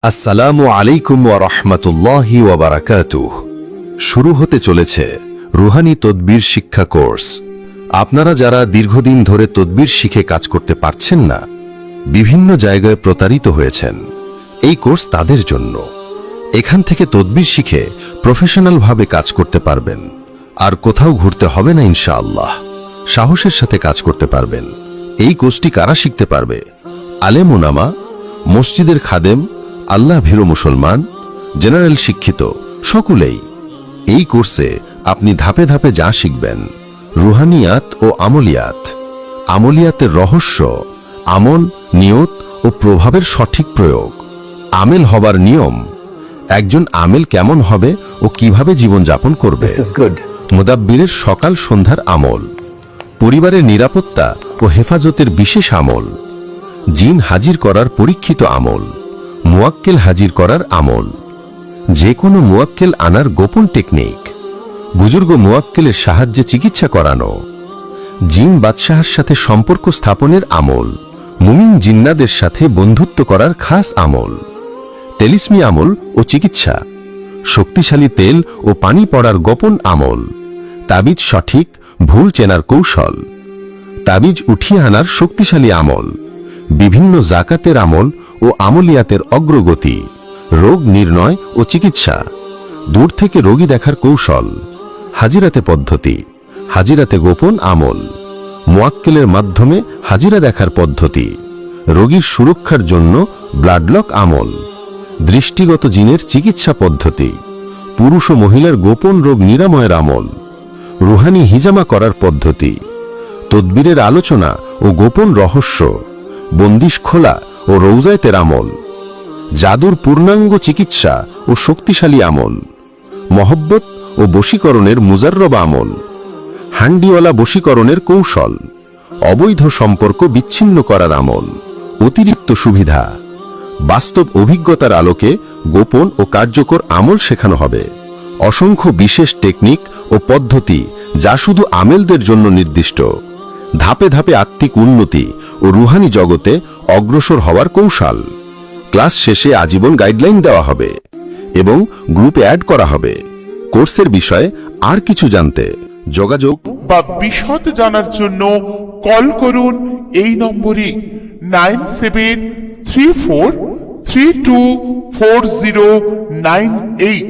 আসসালামু আলাইকুম ওয়া রাহমাতুল্লাহি ওয়া বারাকাতুহু। শুরু হতে চলেছে রুহানি তদবির শিক্ষা কোর্স। আপনারা যারা দীর্ঘদিন ধরে তদবির শিখে কাজ করতে পারছেন না, বিভিন্ন জায়গায় প্রতারিত হয়েছেন, এই কোর্স তাদের জন্য। এখান থেকে তদবির শিখে প্রফেশনালভাবে কাজ করতে পারবেন, আর কোথাও ঘুরতে হবে না ইনশাআল্লাহ। সাহসের সাথে কাজ করতে পারবেন। এই কোর্সটি কারা শিখতে পারবে? আলেম ওলামা, মসজিদের খাদেম, আল্লাহ ভীরু মুসলমান, জেনারেল শিক্ষিত সকলেই। এই কোর্সে আপনি ধাপে ধাপে যা শিখবেন, রুহানিয়াত ও আমলিয়াত, আমলিয়াতের রহস্য, আমল, নিয়ত ও প্রভাবের সঠিক প্রয়োগ, আমেল হবার নিয়ম, একজন আমেল কেমন হবে ও কিভাবে জীবনযাপন করবে, মুদাব্বিরের সকাল সন্ধ্যার আমল, পরিবারের নিরাপত্তা ও হেফাজতের বিশেষ আমল, জিন হাজির করার পরীক্ষিত আমল, মুয়াক্কেল হাজির করার আমল, যে কোনো মুয়াক্কেল আনার গোপন টেকনিক, বুজুর্গ মুয়াক্কেলের সাহায্যে চিকিৎসা করানো, জিন বাদশাহের সাথে সম্পর্ক স্থাপনের আমল, মুমিন জিন্নাদের সাথে বন্ধুত্ব করার খাস আমল, তেলিসমি আমল ও চিকিৎসা, শক্তিশালী তেল ও পানি পড়ার গোপন আমল, তাবিজ সঠিক ভুল চেনার কৌশল, তাবিজ উঠিয়ে আনার শক্তিশালী আমল, বিভিন্ন জাকাতের আমল ও আমলিয়াতের অগ্রগতি, রোগ নির্ণয় ও চিকিৎসা, দূর থেকে রোগী দেখার কৌশল, হাজিরাতে পদ্ধতি, হাজিরাতে গোপন আমল, মুয়াক্কেলের মাধ্যমে হাজিরা দেখার পদ্ধতি, রোগীর সুরক্ষার জন্য ব্লাডলক আমল, দৃষ্টিগত জিনের চিকিৎসা পদ্ধতি, পুরুষ ও মহিলার গোপন রোগ নিরাময়ের আমল, রুহানি হিজামা করার পদ্ধতি, তদবিরের আলোচনা ও গোপন রহস্য, বন্দিশ খোলা ও রৌজায়তের আমল, জাদুর পূর্ণাঙ্গ চিকিৎসা ও শক্তিশালী আমল, মহব্বত ও বশীকরণের মুজাররব আমল, হান্ডিওয়ালা বশীকরণের কৌশল, অবৈধ সম্পর্ক বিচ্ছিন্ন করার আমল, অতিরিক্ত সুবিধা, বাস্তব অভিজ্ঞতার আলোকে গোপন ও কার্যকর আমল শেখানো হবে। অসংখ্য বিশেষ টেকনিক ও পদ্ধতি যা শুধু আমেলদের জন্য নির্দিষ্ট। ধাপে ধাপে আত্মিক উন্নতি ও রুহানি জগতে অগ্রসর হওয়ার কৌশল। ক্লাস শেষে আজীবন গাইডলাইন দেওয়া হবে এবং গ্রুপে অ্যাড করা হবে। কোর্সের বিষয়ে আর কিছু জানতে যোগাযোগ বা বিশদ জানার জন্য কল করুন এই নম্বরে 9734324098।